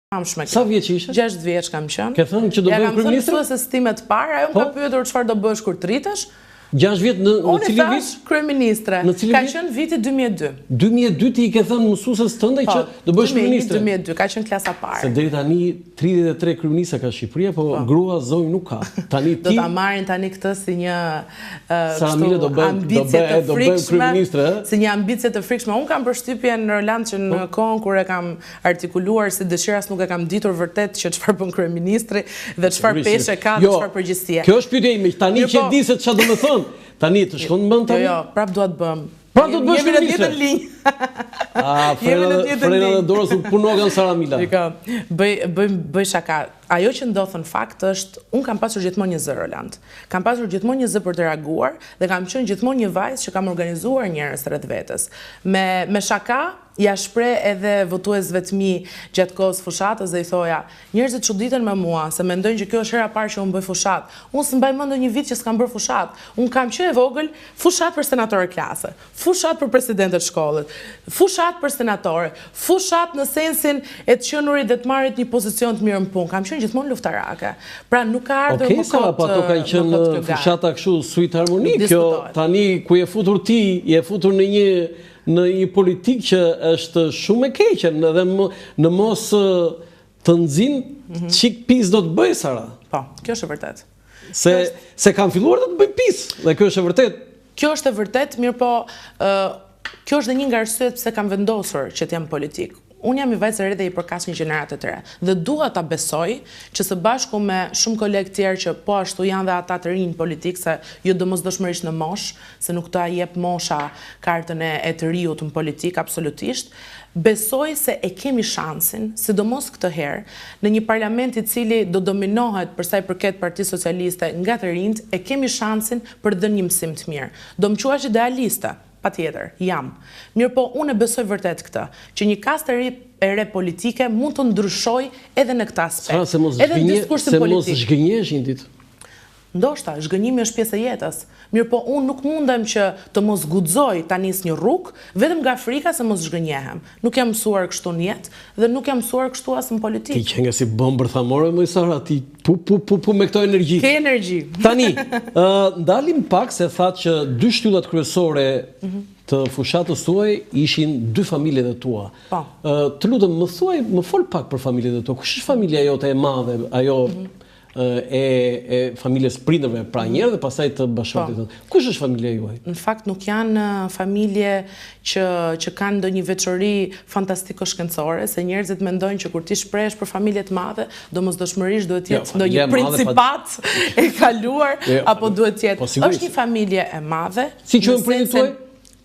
Sa vjeç ishe? 6 vjeç kam qenë. Ke thënë që do bëjmë kryeministër? Ja kam thënë mësuesës time të parë, ajo më ka pyetur çfarë do bësh kur të rritesh. 6 vjet në cilin vit? Unë thash kryeministre. Ka qenë viti 2002. 2002 ti I ke thënë mësuesës tënde që do bësh kryeministre? 2002, ka qenë klasa parë. Se deri tani 33 kryeministra ka Shqipëria, po grua zonjë nuk ka. Tani ti do ta marrin tani këtë si një ambicie të frikshme, si një ambicie të frikshme. Unë kam përshtypjen Roland që në kohën kur e kam artikuluar si dëshiras nuk e kam ditur vërtet që çfarë bën kryeministri dhe çfarë peshe ka dhe çfarë përgjegjësie. Kjo është pyetja ime, tani që di se çfarë do të thonë. Tani të shkon në mend tani? Jo, prap dua të bëm. Prap do të bësh kryeministre? Jemi në tjetër linjë. Frena dhe dorës u punogan Saramila. Bëj shaka. Ajo që ndodh në fakt është, unë kam pasur gjithmonë një zë, Roland. Kam pasur gjithmonë një zë për të reaguar dhe kam qenë gjithmonë një vajzë që kam organizuar njerëz rreth vetes. Me shaka ja shpreh edhe votuesve të mi gjatë kohës fushatës dhe I thoja, njerëzit çuditen me mua se mendojnë që kjo është hera e parë që unë bëj fushat. Unë s'mbaj mend ndonjë vit që s'kam bërë fushat. Unë kam qenë e vogël, fushat për senatore klase, fushat për presidentët shkollës, fushat për senatore, fushat në sensin e të qenurit dhe të marrit një pozicion të mirë në punë. Kam qenë gjithmonë luftarake. Pra nuk ka ardhur më kot. Po ato kanë qenë fushata kështu sweet harmoni. Kjo tani ku je futur ti, je futur në një politikë që është shumë e keqe dhe në mos të nxin çik pis do të bëj Sara. Po, kjo është e vërtet. Se kanë filluar të bëjnë pis dhe kjo është e vërtet. Kjo është e vërtet, mirë po kjo është dhe një nga arsyet pse kam vendosur që të jam politik. Unë jam I vajzë e re dhe I përkas një gjeneratë të re. Dhe dua ta besoj që së bashku me shumë kolegë tjerë që po ashtu janë dhe ata të rinj politik, se jo domosdoshmërisht në mosh, se nuk ta jep mosha kartën e të riut në politik, absolutisht, besoj se e kemi shansin, sidomos këtë herë, në një parlament I cili do dominohet për sa I përket Partisë Socialiste nga të rinjt, e kemi shansin për dhënë një mësim të mirë. Do më quash idealiste. Patjetër, jam. Mirë po, unë e besoj vërtet këtë, që një kast e re politike mund të ndryshoj edhe në këtë aspekt. Se mos zhgënjesh një ditë? Ndoshta, zhgënjimi është pjesë e jetës. Mirë po, unë nuk mundem që të mos guxoj ta nis një rrugë, vetëm nga frika se mos zhgënjehem. Nuk jam mësuar kështu në jetë dhe nuk jam mësuar kështu as në politikë. Ti që nga si bombë thamore, më Sara, ti pu me këto energji. Ke energji. Tani, ndalim pak se thatë që 2 shtyllat kryesore të fushatës tuaj ishin 2 familjet e tua. Të lutem, më fol pak për familjet e tua. Kush është familja jote e madhe, ajo e familjes prindërve, pra njerë dhe pasaj të bashkëtit. Kush është familja juaj? Në fakt nuk janë familje që kanë ndonjë veçori fantastiko shkencore, se njerëzit mendojnë që kur ti shprehesh për familje të madhe, domosdoshmërisht duhet të jetë ndonjë principat e kaluar apo duhet të jetë. Është një familje e madhe. Si quhen prindrit tuaj?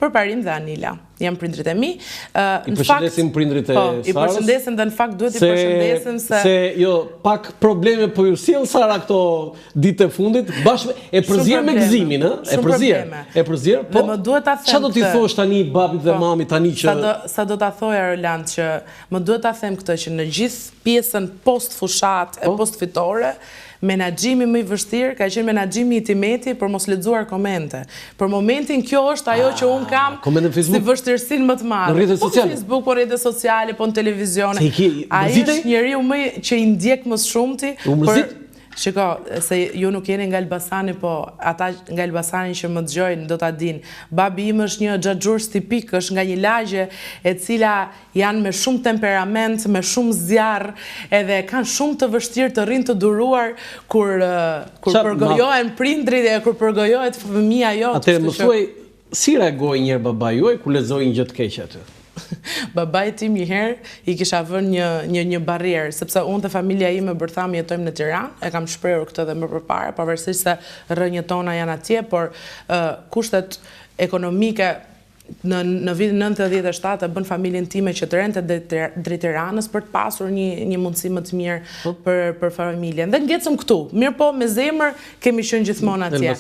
Përparim dhe Anila. Jam prindrit e mi. I përshëndesim prindrit e Sarës. I përshëndesim dhe në fakt duhet I përshëndesim se jo, pak probleme po ju sjell Sara këto ditë e fundit, bashkë e përzier me gëzimin, ë? E përzier, po. Më duhet ta them. Çfarë do t'i thosh tani babit dhe mamit tani që sa do ta thoja Roland që më duhet ta them këtë që në gjithë pjesën post fushat e post fitore menaxhimi më I vështirë ka qenë menaxhimi I Timeti për mos lexuar komente. Për momentin kjo është ajo që un kam si vështirësinë më të madhe. Në rrjetet sociale. Po në Facebook, po rrjetet sociale, po në televizion. Ai është njeriu më që I ndjek më shumti. Shiko, se ju nuk jeni nga Elbasani, po ata nga Elbasani që më dëgjojnë do ta dinë. Babi im është një xhaxhurs tipik, është nga një lagje e cila janë me shumë temperament, me shumë zjarr, edhe kanë shumë të vështirë të rrinë të duruar kur përgojohen prindrit dhe kur përgojohet fëmia jote. Atëherë më thuaj, si reagoi një herë babai juaj kur lexoi një gjë të keqe aty? Babai tim një herë I kisha vënë një barrierë, sepse unë dhe familja ime bërtham jetojmë në Tiranë, e kam shprehur këtë dhe më përpara, pavarësisht se rrënjët tona janë atje, por kushtet ekonomike në vitin 97 bën familjen time që të rente drejt Tiranës për të pasur një mundësi më të mirë për familjen. Dhe ngecëm këtu, mirë po me zemër kemi qenë gjithmonë atje.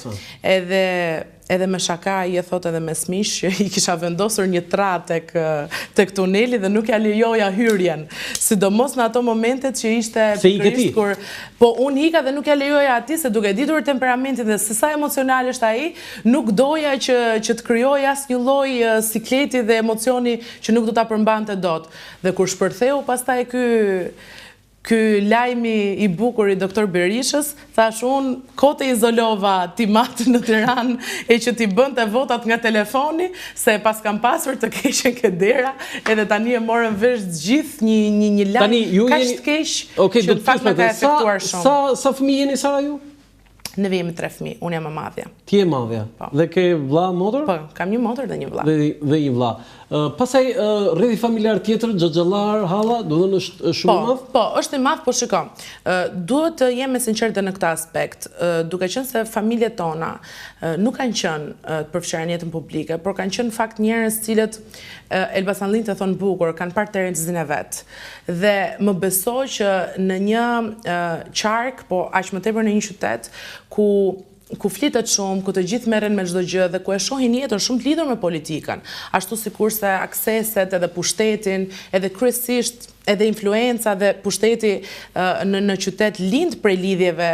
Edhe me shaka I e thot edhe me smish që I kisha vendosur një tra tek tuneli dhe nuk ja lejoja hyrjen. Sidomos në ato momentet që ishte pikërisht kur po unë ika dhe nuk ja lejoja atij se duke ditur temperamentin dhe se sa emocional është ai, nuk doja që të krijoj asnjë lloj sikleti dhe emocioni që nuk do ta përmbante dot. Dhe kur shpërtheu pastaj ky lajmi I bukur I doktor Berishës, thash unë kote izolova timat në Tiranë e që t'i bënte votat nga telefoni, se pas kam pasur të keqen këtë dera, edhe tani e morën vesh gjithë një lajm kaq të keq që në fakt më ka efektuar shumë. Sa fëmijë jeni Sara ju? Ne jemi 3 fëmijë, unë jam e madhja. Ti je madhja. Dhe ke vlla, motër? Po, kam një motër dhe një vlla. Dhe një vlla. Pastaj rrjethi familjar tjetër, xhaxhallar, halla, do të thënë është shumë I madh? Po, është I madh, po shiko. Duhet të jem e sinqertë në këtë aspekt, duke qenë se familjet tona nuk kanë qenë të përfshirë në jetën publike, por kanë qenë në fakt njerëz cilët Elbasanlin të thonë bukur, kanë parë terrenin e vet. Dhe më besoj që në një qark, po aq më tepër në një qytet ku flitet shumë, ku të gjithë merren me çdo gjë dhe ku e shohin jetën shumë të lidhur me politikën, ashtu sikurse akseset edhe pushtetin, edhe kryesisht edhe influenca dhe pushteti në qytet lind prej lidhjeve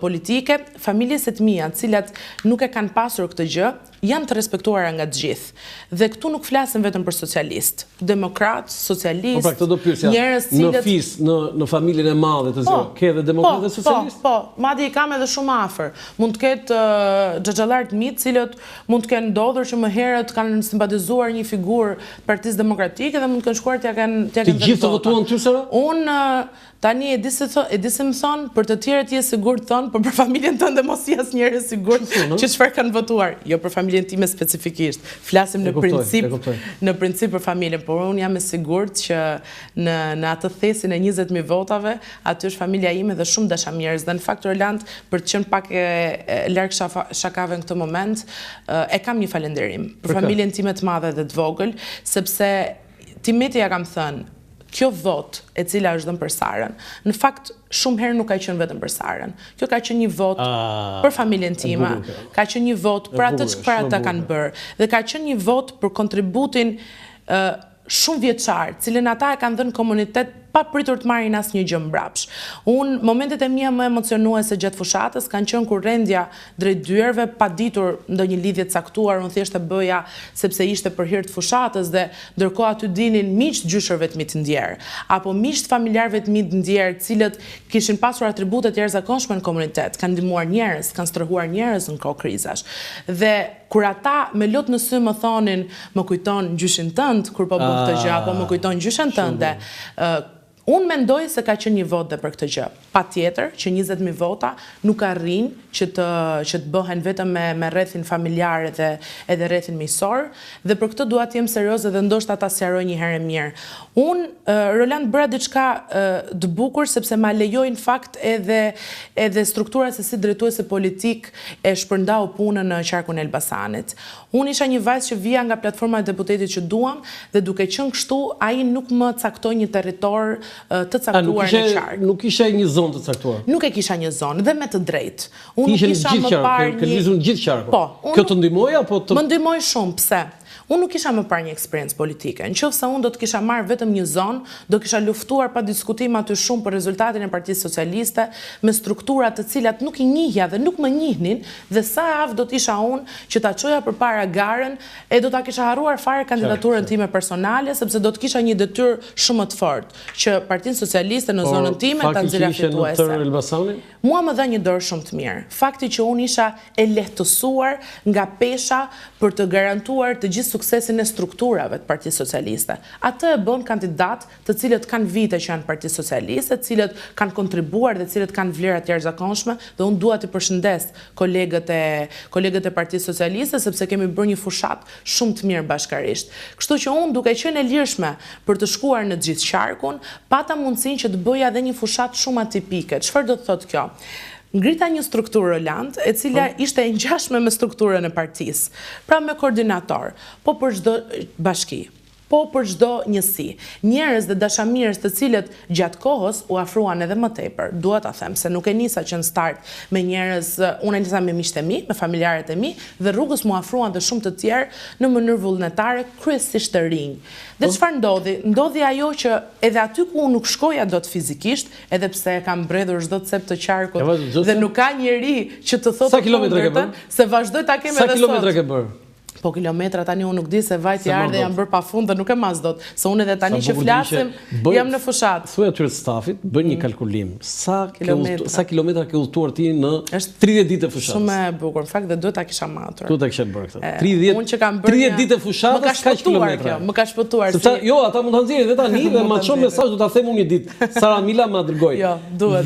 politike, familjes e të mia, të cilat nuk e kanë pasur këtë gjë, janë të respektuara nga të gjithë. Dhe këtu nuk flasim vetëm për socialist, demokrat, socialist, njerëz cilët në fis, në familjen e madhe të zë, ke edhe demokrat dhe socialist? Po, madje I kam edhe shumë afër. Mund të ketë xhaxhallar të mi, të cilët mund të kenë ndodhur që më herët kanë simpatizuar një figurë Partisë Demokratike dhe mund të kenë shkuar t'ja kanë të gjithë të votuan ty Sara? Unë tani e di se më thonë, për të tjerët je sigurt thonë, por për familjen tënde mos je asnjëherë sigurt që çfarë kanë votuar. Jo për familjen time specifikisht. Flasim në princip për familjen, por unë jam e sigurt që në atë thesin e 20.000 votave, aty është familja ime dhe shumë dashamirës. Dhe në fakt Roland, për të qenë pak e larg shakave në këtë moment, e kam një falënderim për familjen time të madhe dhe të vogël, sepse Timeti ja kam thënë, kjo vot e cila është dhënë për Sarën, në fakt shumë herë nuk ka qenë vetëm për Sarën. Kjo ka qenë një vot për familjen time, ka qenë një vot për atë çfarë ata kanë bërë, dhe ka qenë një vot për kontributin shumë vjeçar, cilën ata e kanë dhënë komunitet pa pritur të marrin asnjë gjë mbrapsh. Unë momentet e mia më emocionuese gjatë fushatës kanë qenë kur rendja drejt dyerve pa ditur ndonjë lidhje të caktuar, unë thjesht e bëja sepse ishte për hir të fushatës dhe ndërkohë aty dinin miq gjyshërve të mi të ndjerë, apo miq familjarëve të mi të ndjerë, cilët kishin pasur atribute të jashtëzakonshme në komunitet, kanë ndihmuar njerëz, kanë strehua njerëz në kohë krizash. Dhe kur ata me lot në sy më thonin, më kujton gjyshin tënd kur po bën këtë gjë, apo më kujton gjyshen tënde, unë mendoj se ka qenë një vot dhe për këtë gjë. Patjetër që 20.000 vota nuk arrin që të bëhen vetëm me rrethin familjar edhe rrethin miqësor, dhe për këtë dua të jem serioze dhe ndoshta ta sqaroj një herë mirë. Unë Roland bëra diçka të bukur sepse ma lejoi në fakt edhe struktura se si drejtuese politik e shpërndau punën në qarkun e Elbasanit. Unë isha një vajzë që vija nga platforma e deputetit që duam dhe duke qenë kështu, ai nuk më caktoi një territor të caktuar në qark. Nuk ishe një zonë të caktuar? Nuk e kisha një zonë, dhe me të drejtë. Unë ishe në gjithë qark, ke lizur në gjithë qark. Po. Kjo të ndihmoi apo të... Më ndihmoi shumë, pse? Unë nuk kisha më parë një eksperiencë politike. Nëse unë do të kisha marrë vetëm një zonë, do kisha luftuar pa diskutim aty shumë për rezultatin e Partisë Socialiste, me struktura të cilat nuk I njihja dhe nuk më njihnin, dhe sa javë do të isha unë që ta çoja përpara garën e do ta kisha harruar fare kandidaturën time personale, sepse do të kisha një detyrë shumë më të fortë që Partinë Socialiste në zonën time ta nxjerrja fituese. Mua më dha një dorë shumë të mirë. Fakti që unë isha e lehtësuar nga pesha për të garantuar të gjithë suksesin e strukturave të Partisë Socialiste. Atë e bën kandidat të cilët kanë vite që janë Partisë Socialiste, të cilët kanë kontribuar dhe të cilët kanë vlera të jashtëzakonshme, dhe unë dua të përshëndes kolegët e Partisë Socialiste sepse kemi bërë një fushat shumë të mirë bashkarisht. Kështu që unë duke qenë e lirshme për të shkuar në gjithë qarkun, pata mundësinë që të bëja edhe një fushat shumë atipike. Çfarë do të thotë kjo? Ngrita një strukturë Roland, e cila ishte e ngjashme me strukturën e partisë, pra me koordinator, po për çdo bashki, po për çdo njësi. Njerëz dhe dashamirës të cilët gjatë kohës u afruan edhe më tepër. Dua ta them se nuk e nisa që në start me njerëz, unë e nisa me miqtë e mi, me familjarët e mi, dhe rrugës mu afruan dhe shumë të tjerë në mënyrë vullnetare, kryesisht të rinj. Dhe çfarë ndodhi? Ndodhi ajo që edhe aty ku unë nuk shkoja dot fizikisht, edhe pse kam mbredhur çdo cep të qarkut dhe nuk ka njeri që të thotë sa kilometra ke bërë? Se vazhdoj ta kem edhe sot. Sa kilometra ke bërë? Po kilometra tani unë nuk di se vajt jarë dhe janë bërë pa fund dhe nuk e mas dot. Se unë edhe tani që flasim, jam në fushat. Thuaj atyre të stafit, bëj një kalkulim. Sa kilometra ke udhëtuar ti në 30 ditë të fushatës? Shumë e bukur. Në fakt dhe duhet ta kisha matur. Duhet ta kisha bërë këtë. 30 ditë të fushatës, kaq kilometra. Më ka shpëtuar. Sepse jo, ata mund ta nxjerrin dhe tani dhe ma çon mesazh do ta them unë një ditë. Sara Mila ma dërgoi. Jo, duhet.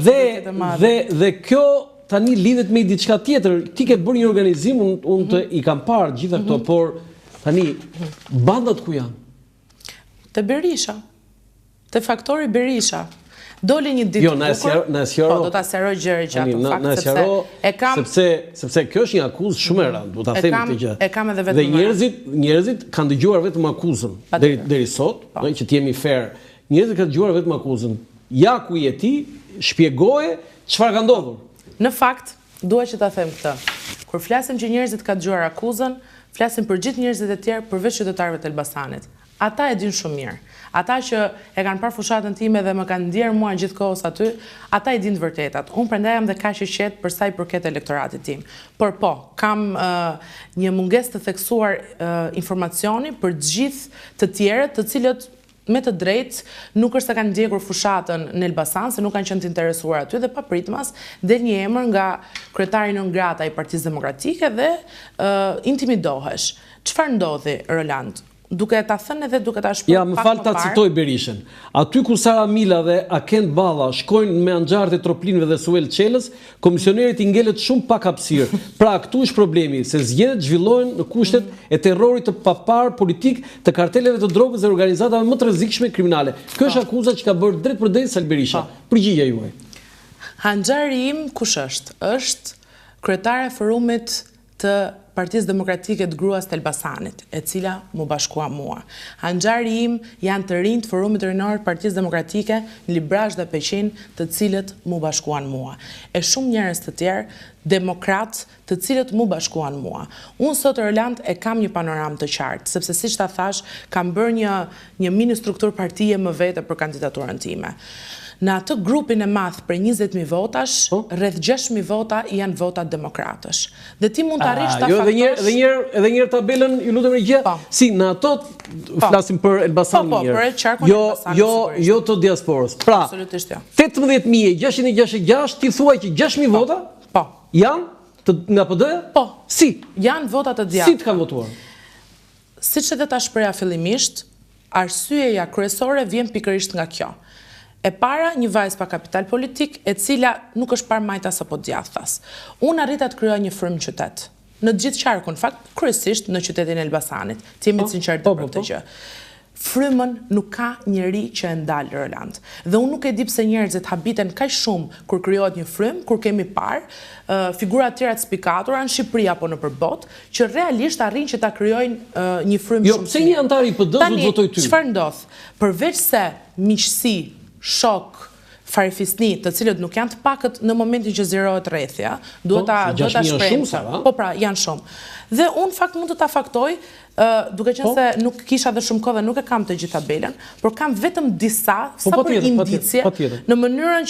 Dhe kjo tani lidhet me diçka tjetër. Ti ke bërë një organizim, unë i kam parë gjitha këto, por tani bandat ku janë? Te Berisha. Te faktori Berisha. Doli një ditë. Jo, na sqaro. Po do ta sqaroj gjëra gjatë në fakt sepse e kam sepse kjo është një akuzë shumë e rëndë, do ta them këtë gjë. E kam edhe vetëm. Dhe njerëzit kanë dëgjuar vetëm akuzën deri sot, që të jemi fair. Njerëzit kanë dëgjuar vetëm akuzën. Ja ku je ti, shpjegoje çfarë ka ndodhur. Në fakt, dua që ta them këtë. Kur flasim që njerëzit kanë dëgjuar akuzën, flasim për gjithë njerëzit e tjerë përveç qytetarëve të Elbasanit. Ata e din shumë mirë. Ata që e kanë parë fushatën time dhe më kanë ndjerë mua gjithkohës aty, ata e din të vërtetat. Unë prandaj jam dhe kaq i qetë për sa i përket elektoratit tim. Por po, kam një mungesë të theksuar informacioni për gjithë të tjerët, të cilët me të drejtë nuk është se kanë ndjekur fushatën në Elbasan, se nuk kanë qenë të interesuar aty dhe papritmas del një emër nga kryetari non grata i Partisë Demokratike dhe intimidohesh. Çfarë ndodhi, Roland? Duke ta thënë edhe duke ta shpërë pak më parë. Ja, më fal ta citoj Berishën. Aty ku Sara Mila dhe Akend Balla shkojnë me anxharët e Troplinëve dhe Suel Qelës, komisionerit i ngelet shumë pak hapësirë. Pra këtu është problemi, se zgjedhjet zhvillohen në kushtet e terrorit të papar politik, të karteleve të drogës dhe organizatave më të rrezikshme kriminale. Kjo është akuza që ka bërë drejt për drejt Sal Berisha. Përgjigja juaj. Anxhari im kush është? Është kryetare e forumit të Partisë Demokratike të Gruas të Elbasanit, e cila mu bashkua mua. Anxhari im janë të rinjt forumit rinor të Partisë Demokratike në Librazh dhe Peqin, të cilët mu bashkuan mua. E shumë njerëz të tjerë, demokrat, të cilët mu bashkuan mua. Unë sot Roland e kam një panoram të qartë, sepse siç ta thash, kam bërë një mini strukturë partije më vete për kandidaturën time. Në atë grupin e madh për 20.000 votash, rreth 6.000 vota janë vota demokratësh. Dhe ti mund të arrish ta faktosh. Edhe një tabelën, ju lutem regjia. Si në ato flasim për Elbasanin mirë. Po, për qarkun e Elbasanit. Jo të diasporës. Pra, 18.066, ti thuaj që 6.000 vota janë nga PD-ja? Po. Si? Janë vota të djathta. Si të kanë votuar? Siç edhe ta shpreha fillimisht, arsyeja kryesore vjen pikërisht nga kjo. E para, një vajzë pa kapital politik, e cila nuk është parë majtas apo djathtas. Unë arrita të kryoj një frymë qytet. Në gjithë qarkun, fakt, kryesisht në qytetin e Elbasanit. Ti jemi të sinqertë për këtë gjë. Frymën nuk ka njeri që e ndalë, Roland. Dhe unë nuk e di pse njerëzit habiten kaq shumë kur krijohet një frymë, kur kemi parë figura të tjera të spikatura në Shqipëri apo në përbot, që realisht arrin që ta krijojnë një frymë shumë. Jo, pse një antar i PD-s do të votojë ty? Çfarë ndodh? Përveç se miqësi, shok, farifisni, të cilët nuk janë të pakët në momentin që zirohet rrethja, duhet ta shprehim. Po pra, janë shumë. Dhe unë fakt mund të ta faktoj, duke qenë se nuk kisha dhe shumë kohë dhe nuk e kam të gjithë tabelën, por kam vetëm disa, sa për indicje, në mënyrën